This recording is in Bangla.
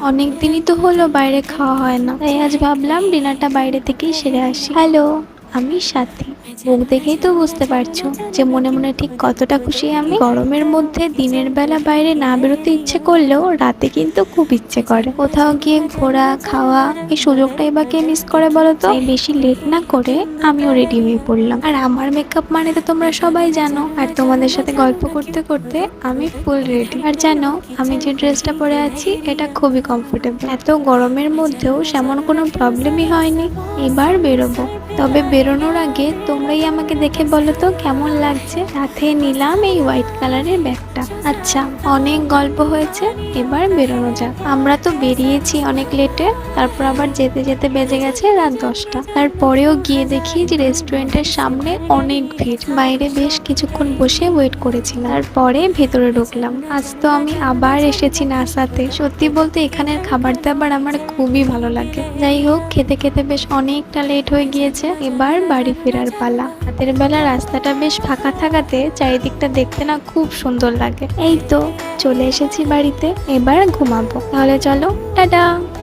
অনেক দিনই তো হলো বাইরে খাওয়া হয় না, তাই আজ ভাবলাম ডিনারটা বাইরে থেকেই সেরে আসি। হ্যালো, আমি সাথী। মুখ দেখেই তো বুঝতে পারছো যে মনে মনে ঠিক কতটা খুশি আমি। গরমের মধ্যে দিনের বেলা বাইরে না বেরোতে ইচ্ছে করলেও রাতে কিন্তু খুব ইচ্ছে করে কোথাও গিয়ে ঘোরা খাওয়া। এই সুযোগটাই বা কে মিস করে বলো তো। বেশি লেট না করে আমিও রেডি হয়ে পড়লাম। আর আমার মেকআপ মানে তো তোমরা সবাই জানো। আর তোমাদের সাথে গল্প করতে করতে আমি ফুল রেডি। আর জানো আমি যে ড্রেসটা পরে আছি এটা খুবই কমফোর্টেবল। এত গরমের মধ্যেও সেমন কোনো প্রবলেমই হয়নি। এবার বেরোবো, তবে বেরোনোর আগে তোমরাই আমাকে দেখে বলো তো কেমন লাগছে। সাথে নিলাম এই হোয়াইট কালারের ব্যাগটা। আচ্ছা, অনেক গল্প হয়েছে, এবার বেরোনো যাক। আমরা তো বেরিয়েছি অনেক লেটে, তারপর আবার যেতে যেতে বেজে গেছে রাত 10টা। তারপরেও গিয়ে দেখি যে রেস্টুরেন্টের সামনে অনেক ভিড়। বাইরে বেশ কিছুক্ষণ বসে ওয়েট করেছিলাম, তারপরে ভেতরে ঢুকলাম। আজ তো আমি আবার এসেছি নাসাতে। সত্যি বলতে এখানের খাবার দাবার আমার খুবই ভালো লাগে। যাই হোক, খেতে খেতে বেশ অনেকটা লেট হয়ে গিয়েছে, এবার বাড়ি ফেরার পালা। রাতের বেলা রাস্তাটা বেশ ফাঁকা থাকাতে চারিদিকটা দেখতে না খুব সুন্দর লাগে। এই তো চলে এসেছি বাড়িতে, এবার ঘুমাবো। তাহলে চলো, টাটা।